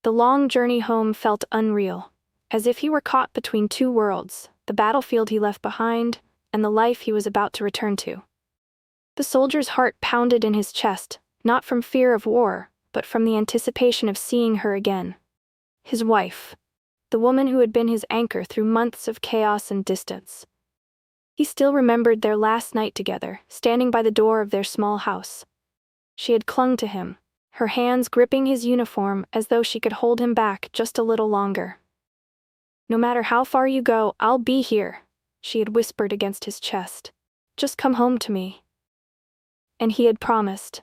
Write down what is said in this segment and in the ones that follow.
The long journey home felt unreal, as if he were caught between two worlds, the battlefield he left behind and the life he was about to return to. The soldier's heart pounded in his chest, not from fear of war, but from the anticipation of seeing her again. His wife. The woman who had been his anchor through months of chaos and distance. He still remembered their last night together, standing by the door of their small house. She had clung to him, her hands gripping his uniform as though she could hold him back just a little longer. "No matter how far you go, I'll be here," she had whispered against his chest. "Just come home to me." And he had promised.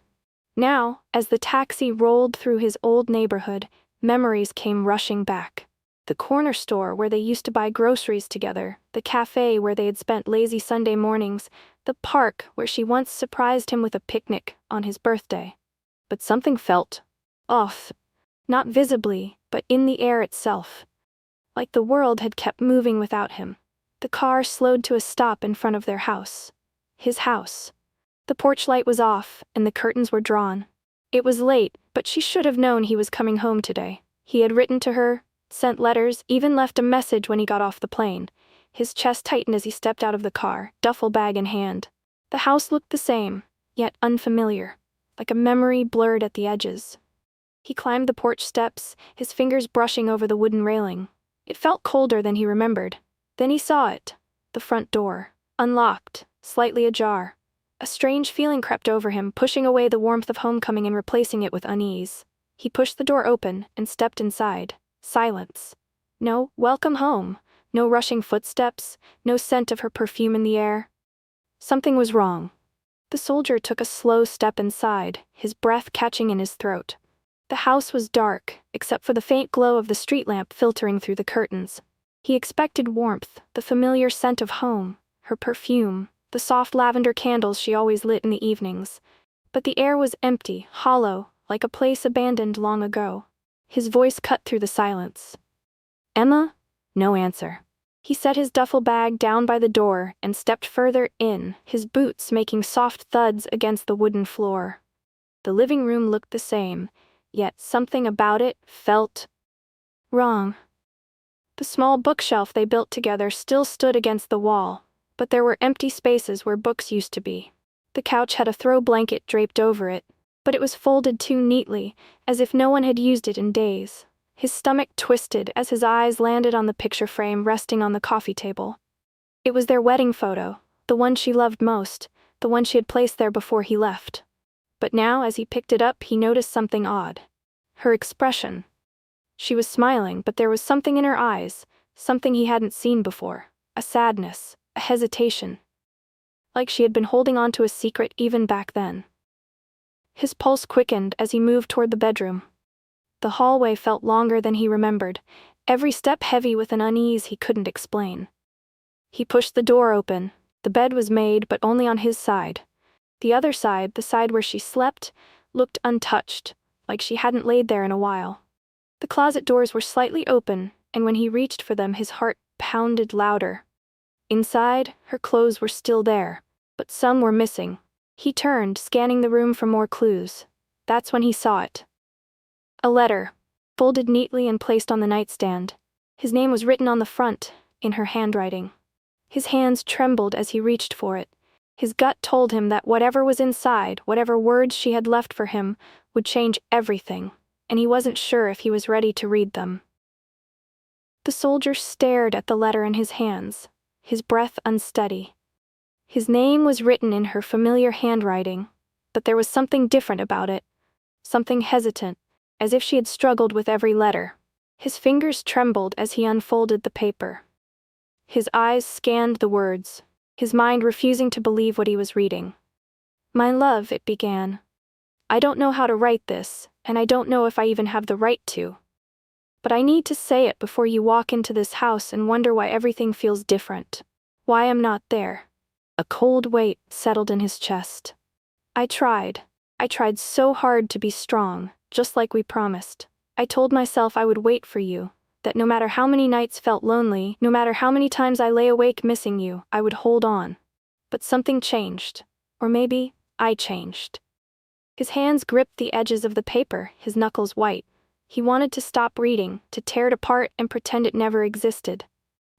Now, as the taxi rolled through his old neighborhood, memories came rushing back. The corner store where they used to buy groceries together, the cafe where they had spent lazy Sunday mornings, the park where she once surprised him with a picnic on his birthday. But something felt off, not visibly, but in the air itself. Like the world had kept moving without him. The car slowed to a stop in front of their house. His house. The porch light was off, and the curtains were drawn. It was late, but she should have known he was coming home today. He had written to her, sent letters, even left a message when he got off the plane. His chest tightened as he stepped out of the car, duffel bag in hand. The house looked the same, yet unfamiliar, like a memory blurred at the edges. He climbed the porch steps, his fingers brushing over the wooden railing. It felt colder than he remembered. Then he saw it, the front door, unlocked, slightly ajar. A strange feeling crept over him, pushing away the warmth of homecoming and replacing it with unease. He pushed the door open and stepped inside. Silence. No welcome home, no rushing footsteps, no scent of her perfume in the air. Something was wrong. The soldier took a slow step inside, his breath catching in his throat. The house was dark, except for the faint glow of the street lamp filtering through the curtains. He expected warmth, the familiar scent of home, her perfume, the soft lavender candles she always lit in the evenings. But the air was empty, hollow, like a place abandoned long ago. His voice cut through the silence. "Emma?" No answer. He set his duffel bag down by the door and stepped further in, his boots making soft thuds against the wooden floor. The living room looked the same, yet something about it felt wrong. The small bookshelf they built together still stood against the wall, but there were empty spaces where books used to be. The couch had a throw blanket draped over it, but it was folded too neatly, as if no one had used it in days. His stomach twisted as his eyes landed on the picture frame resting on the coffee table. It was their wedding photo, the one she loved most, the one she had placed there before he left. But now, as he picked it up, he noticed something odd. Her expression. She was smiling, but there was something in her eyes, something he hadn't seen before, a sadness, a hesitation. Like she had been holding on to a secret even back then. His pulse quickened as he moved toward the bedroom. The hallway felt longer than he remembered, every step heavy with an unease he couldn't explain. He pushed the door open. The bed was made, but only on his side. The other side, the side where she slept, looked untouched, like she hadn't laid there in a while. The closet doors were slightly open, and when he reached for them, his heart pounded louder. Inside, her clothes were still there, but some were missing. He turned, scanning the room for more clues. That's when he saw it. A letter, folded neatly and placed on the nightstand. His name was written on the front, in her handwriting. His hands trembled as he reached for it. His gut told him that whatever was inside, whatever words she had left for him, would change everything, and he wasn't sure if he was ready to read them. The soldier stared at the letter in his hands, his breath unsteady. His name was written in her familiar handwriting, but there was something different about it, something hesitant, as if she had struggled with every letter. His fingers trembled as he unfolded the paper. His eyes scanned the words, his mind refusing to believe what he was reading. "My love," it began. "I don't know how to write this, and I don't know if I even have the right to. But I need to say it before you walk into this house and wonder why everything feels different, why I'm not there." A cold weight settled in his chest. I tried so hard to be strong, just like we promised. I told myself I would wait for you, that no matter how many nights felt lonely, no matter how many times I lay awake missing you, I would hold on. But something changed. Or maybe I changed. His hands gripped the edges of the paper, his knuckles white. He wanted to stop reading, to tear it apart and pretend it never existed.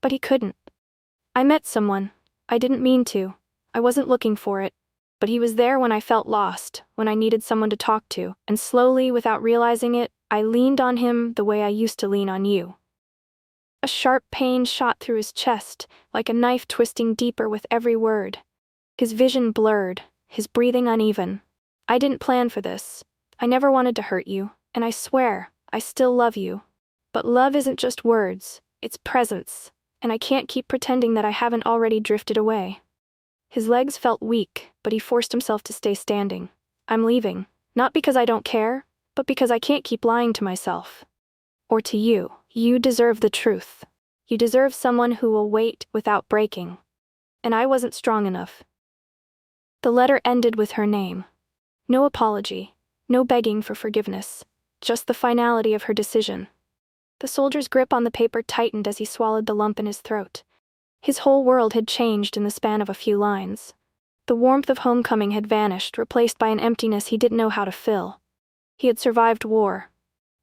But he couldn't. I met someone. I didn't mean to. I wasn't looking for it. But he was there when I felt lost, when I needed someone to talk to, and slowly, without realizing it, I leaned on him the way I used to lean on you. A sharp pain shot through his chest, like a knife twisting deeper with every word. His vision blurred, his breathing uneven. I didn't plan for this. I never wanted to hurt you, and I swear, I still love you. But love isn't just words, it's presence, and I can't keep pretending that I haven't already drifted away. His legs felt weak, but he forced himself to stay standing. I'm leaving, not because I don't care, but because I can't keep lying to myself. Or to you. You deserve the truth. You deserve someone who will wait without breaking. And I wasn't strong enough. The letter ended with her name. No apology, no begging for forgiveness, just the finality of her decision. The soldier's grip on the paper tightened as he swallowed the lump in his throat. His whole world had changed in the span of a few lines. The warmth of homecoming had vanished, replaced by an emptiness he didn't know how to fill. He had survived war.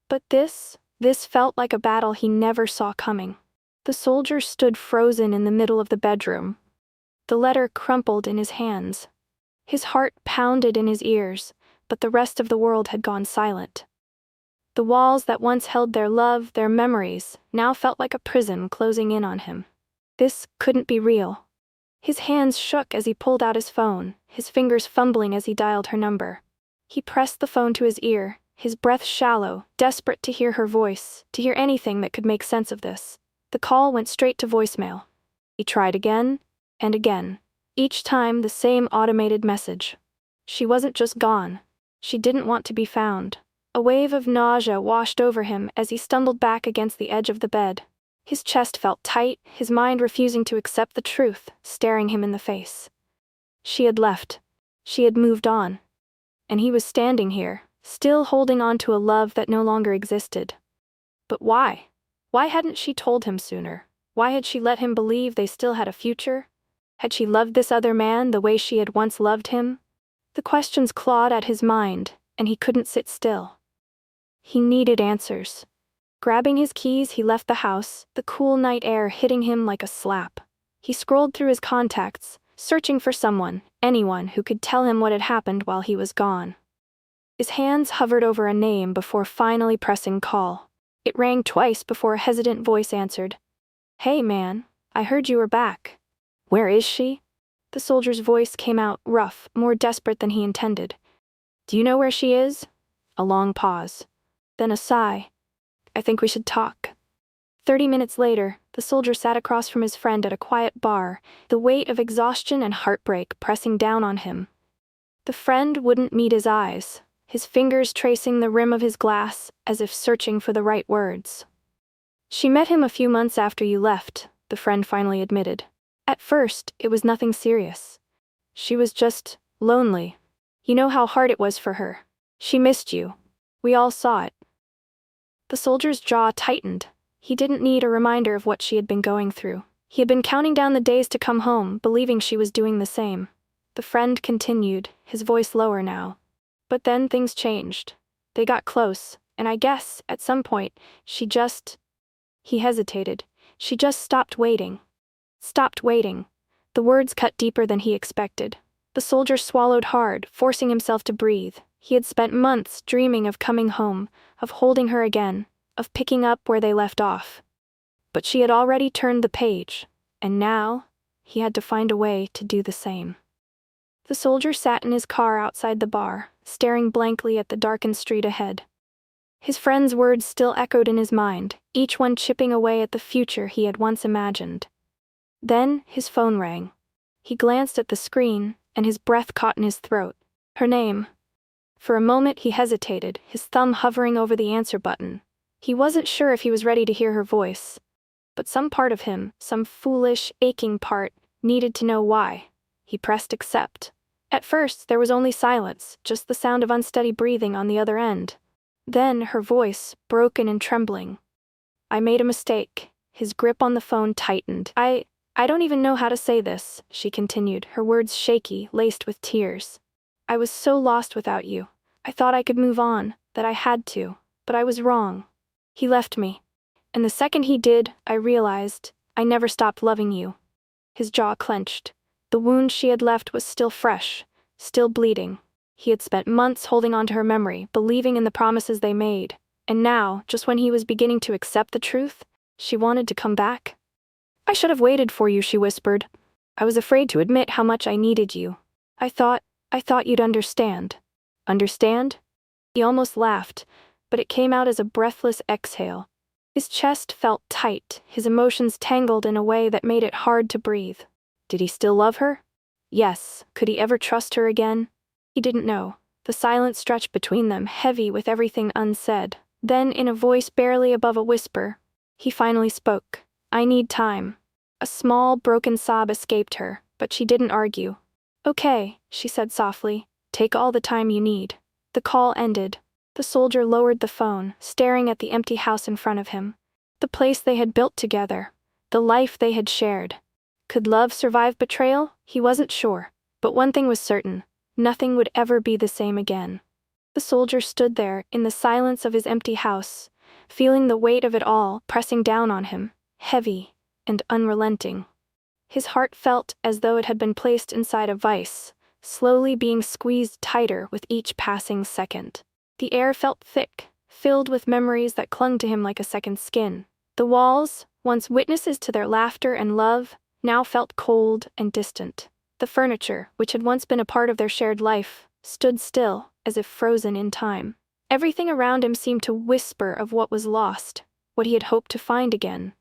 But this felt like a battle he never saw coming. The soldier stood frozen in the middle of the bedroom. The letter crumpled in his hands. His heart pounded in his ears, but the rest of the world had gone silent. The walls that once held their love, their memories, now felt like a prison closing in on him. This couldn't be real. His hands shook as he pulled out his phone, his fingers fumbling as he dialed her number. He pressed the phone to his ear, his breath shallow, desperate to hear her voice, to hear anything that could make sense of this. The call went straight to voicemail. He tried again, and again. Each time the same automated message. She wasn't just gone. She didn't want to be found. A wave of nausea washed over him as he stumbled back against the edge of the bed. His chest felt tight, his mind refusing to accept the truth, staring him in the face. She had left. She had moved on. And he was standing here, still holding on to a love that no longer existed. But why? Why hadn't she told him sooner? Why had she let him believe they still had a future? Had she loved this other man the way she had once loved him? The questions clawed at his mind, and he couldn't sit still. He needed answers. Grabbing his keys, he left the house, the cool night air hitting him like a slap. He scrolled through his contacts, searching for someone, anyone who could tell him what had happened while he was gone. His hands hovered over a name before finally pressing call. It rang twice before a hesitant voice answered. "Hey man, I heard you were back. Where is she?" The soldier's voice came out rough, more desperate than he intended. "Do you know where she is?" A long pause. Then a sigh. "I think we should talk." 30 minutes later, the soldier sat across from his friend at a quiet bar, the weight of exhaustion and heartbreak pressing down on him. The friend wouldn't meet his eyes, his fingers tracing the rim of his glass as if searching for the right words. "She met him a few months after you left," the friend finally admitted. "At first, it was nothing serious. She was just lonely. You know how hard it was for her. She missed you. We all saw it." The soldier's jaw tightened. He didn't need a reminder of what she had been going through. He had been counting down the days to come home, believing she was doing the same. The friend continued, his voice lower now. "But then things changed. They got close, and I guess, at some point, she just..." He hesitated. "She just stopped waiting." Stopped waiting. The words cut deeper than he expected. The soldier swallowed hard, forcing himself to breathe. He had spent months dreaming of coming home, of holding her again, of picking up where they left off. But she had already turned the page, and now, he had to find a way to do the same. The soldier sat in his car outside the bar, staring blankly at the darkened street ahead. His friend's words still echoed in his mind, each one chipping away at the future he had once imagined. Then, his phone rang. He glanced at the screen, and his breath caught in his throat. Her name. For a moment he hesitated, his thumb hovering over the answer button. He wasn't sure if he was ready to hear her voice. But some part of him, some foolish, aching part, needed to know why. He pressed accept. At first, there was only silence, just the sound of unsteady breathing on the other end. Then, her voice, broken and trembling. "I made a mistake." His grip on the phone tightened. I don't even know how to say this," she continued, her words shaky, laced with tears. "I was so lost without you. I thought I could move on, that I had to. But I was wrong. He left me. And the second he did, I realized I never stopped loving you. His jaw clenched. The wound she had left was still fresh, still bleeding. He had spent months holding on to her memory, believing in the promises they made. And now, just when he was beginning to accept the truth, she wanted to come back. I should have waited for you, she whispered. I was afraid to admit how much I needed you. I thought you'd understand. Understand? He almost laughed, but it came out as a breathless exhale. His chest felt tight, his emotions tangled in a way that made it hard to breathe. Did he still love her? Yes. Could he ever trust her again? He didn't know. The silence stretched between them, heavy with everything unsaid. Then, in a voice barely above a whisper, he finally spoke. I need time. A small, broken sob escaped her, but she didn't argue. Okay, she said softly. Take all the time you need. The call ended. The soldier lowered the phone, staring at the empty house in front of him. The place they had built together. The life they had shared. Could love survive betrayal? He wasn't sure. But one thing was certain. Nothing would ever be the same again. The soldier stood there, in the silence of his empty house, feeling the weight of it all pressing down on him, heavy and unrelenting. His heart felt as though it had been placed inside a vice, slowly being squeezed tighter with each passing second. The air felt thick, filled with memories that clung to him like a second skin. The walls, once witnesses to their laughter and love, now felt cold and distant. The furniture, which had once been a part of their shared life, stood still, as if frozen in time. Everything around him seemed to whisper of what was lost, what he had hoped to find again.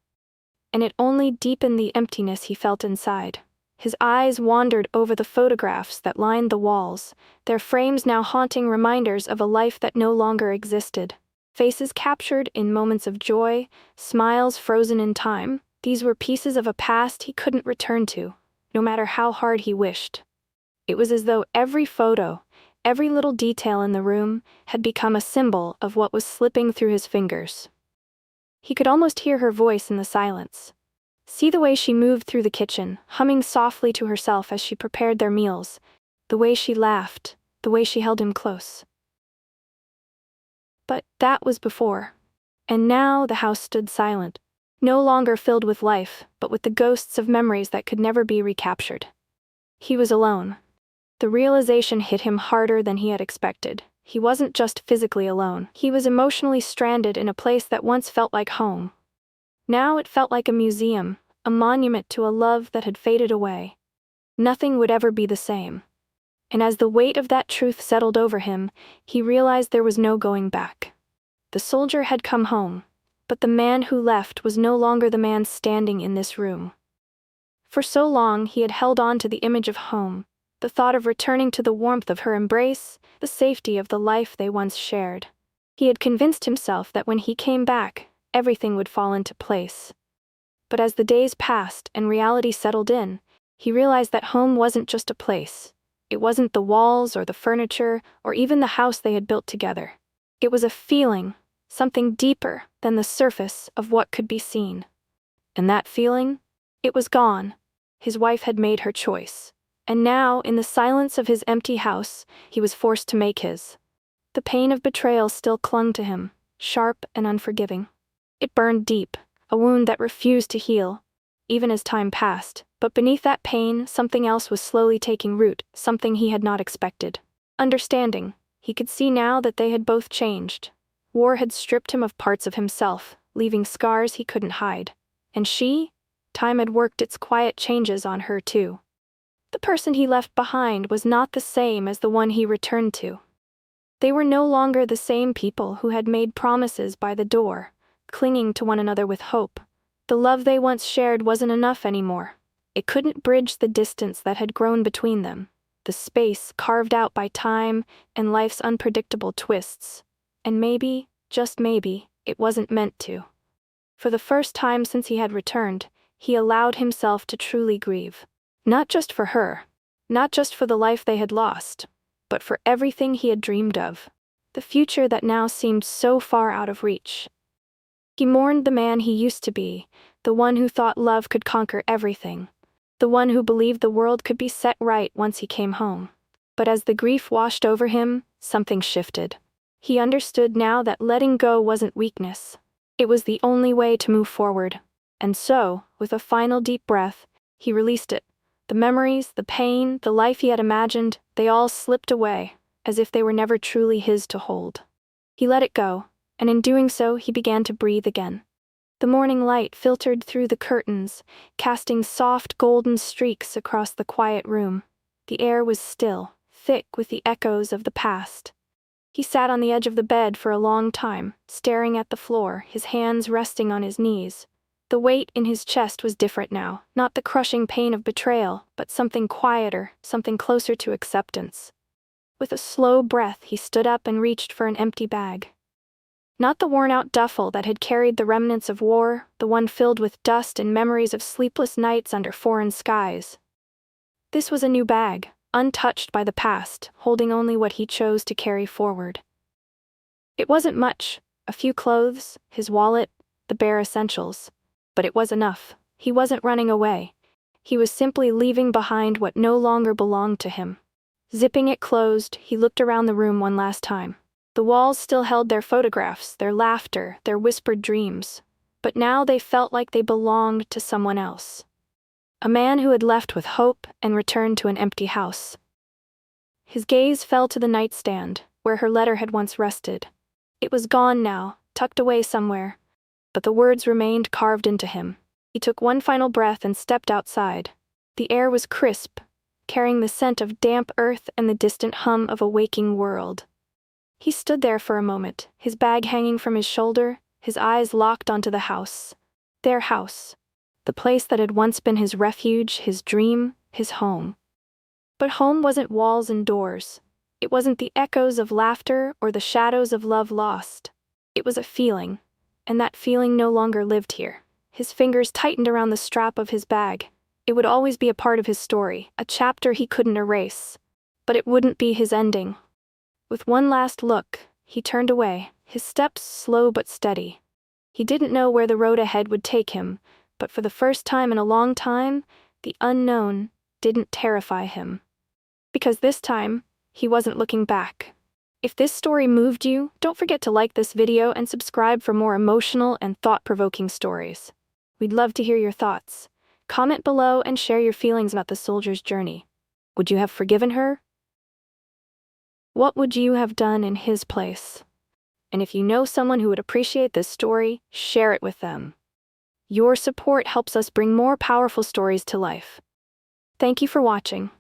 And it only deepened the emptiness he felt inside. His eyes wandered over the photographs that lined the walls, their frames now haunting reminders of a life that no longer existed. Faces captured in moments of joy, smiles frozen in time. These were pieces of a past he couldn't return to, no matter how hard he wished. It was as though every photo, every little detail in the room, had become a symbol of what was slipping through his fingers. He could almost hear her voice in the silence. See the way she moved through the kitchen, humming softly to herself as she prepared their meals, the way she laughed, the way she held him close. But that was before. And now the house stood silent, no longer filled with life, but with the ghosts of memories that could never be recaptured. He was alone. The realization hit him harder than he had expected. He wasn't just physically alone. He was emotionally stranded in a place that once felt like home. Now it felt like a museum, a monument to a love that had faded away. Nothing would ever be the same. And as the weight of that truth settled over him, he realized there was no going back. The soldier had come home, but the man who left was no longer the man standing in this room. For so long he had held on to the image of home, the thought of returning to the warmth of her embrace, the safety of the life they once shared. He had convinced himself that when he came back, everything would fall into place. But as the days passed and reality settled in, he realized that home wasn't just a place. It wasn't the walls or the furniture or even the house they had built together. It was a feeling, something deeper than the surface of what could be seen. And that feeling? It was gone. His wife had made her choice. And now, in the silence of his empty house, he was forced to make his. The pain of betrayal still clung to him, sharp and unforgiving. It burned deep, a wound that refused to heal, even as time passed. But beneath that pain, something else was slowly taking root, something he had not expected. Understanding. He could see now that they had both changed. War had stripped him of parts of himself, leaving scars he couldn't hide. And she? Time had worked its quiet changes on her too. The person he left behind was not the same as the one he returned to. They were no longer the same people who had made promises by the door, clinging to one another with hope. The love they once shared wasn't enough anymore. It couldn't bridge the distance that had grown between them, the space carved out by time and life's unpredictable twists. And maybe, just maybe, it wasn't meant to. For the first time since he had returned, he allowed himself to truly grieve. Not just for her, not just for the life they had lost, but for everything he had dreamed of, the future that now seemed so far out of reach. He mourned the man he used to be, the one who thought love could conquer everything, the one who believed the world could be set right once he came home. But as the grief washed over him, something shifted. He understood now that letting go wasn't weakness. It was the only way to move forward. And so, with a final deep breath, he released it. The memories, the pain, the life he had imagined, they all slipped away, as if they were never truly his to hold. He let it go, and in doing so he began to breathe again. The morning light filtered through the curtains, casting soft golden streaks across the quiet room. The air was still, thick with the echoes of the past. He sat on the edge of the bed for a long time, staring at the floor, his hands resting on his knees. The weight in his chest was different now, not the crushing pain of betrayal, but something quieter, something closer to acceptance. With a slow breath, he stood up and reached for an empty bag. Not the worn-out duffel that had carried the remnants of war, the one filled with dust and memories of sleepless nights under foreign skies. This was a new bag, untouched by the past, holding only what he chose to carry forward. It wasn't much, a few clothes, his wallet, the bare essentials. But it was enough. He wasn't running away. He was simply leaving behind what no longer belonged to him. Zipping it closed, he looked around the room one last time. The walls still held their photographs, their laughter, their whispered dreams. But now they felt like they belonged to someone else. A man who had left with hope and returned to an empty house. His gaze fell to the nightstand, where her letter had once rested. It was gone now, tucked away somewhere. But the words remained carved into him. He took one final breath and stepped outside. The air was crisp, carrying the scent of damp earth and the distant hum of a waking world. He stood there for a moment, his bag hanging from his shoulder, his eyes locked onto the house. Their house. The place that had once been his refuge, his dream, his home. But home wasn't walls and doors. It wasn't the echoes of laughter or the shadows of love lost. It was a feeling. And that feeling no longer lived here. His fingers tightened around the strap of his bag. It would always be a part of his story, a chapter he couldn't erase. But it wouldn't be his ending. With one last look, he turned away, his steps slow but steady. He didn't know where the road ahead would take him, but for the first time in a long time, the unknown didn't terrify him. Because this time, he wasn't looking back. If this story moved you, don't forget to like this video and subscribe for more emotional and thought-provoking stories. We'd love to hear your thoughts. Comment below and share your feelings about the soldier's journey. Would you have forgiven her? What would you have done in his place? And if you know someone who would appreciate this story, share it with them. Your support helps us bring more powerful stories to life. Thank you for watching.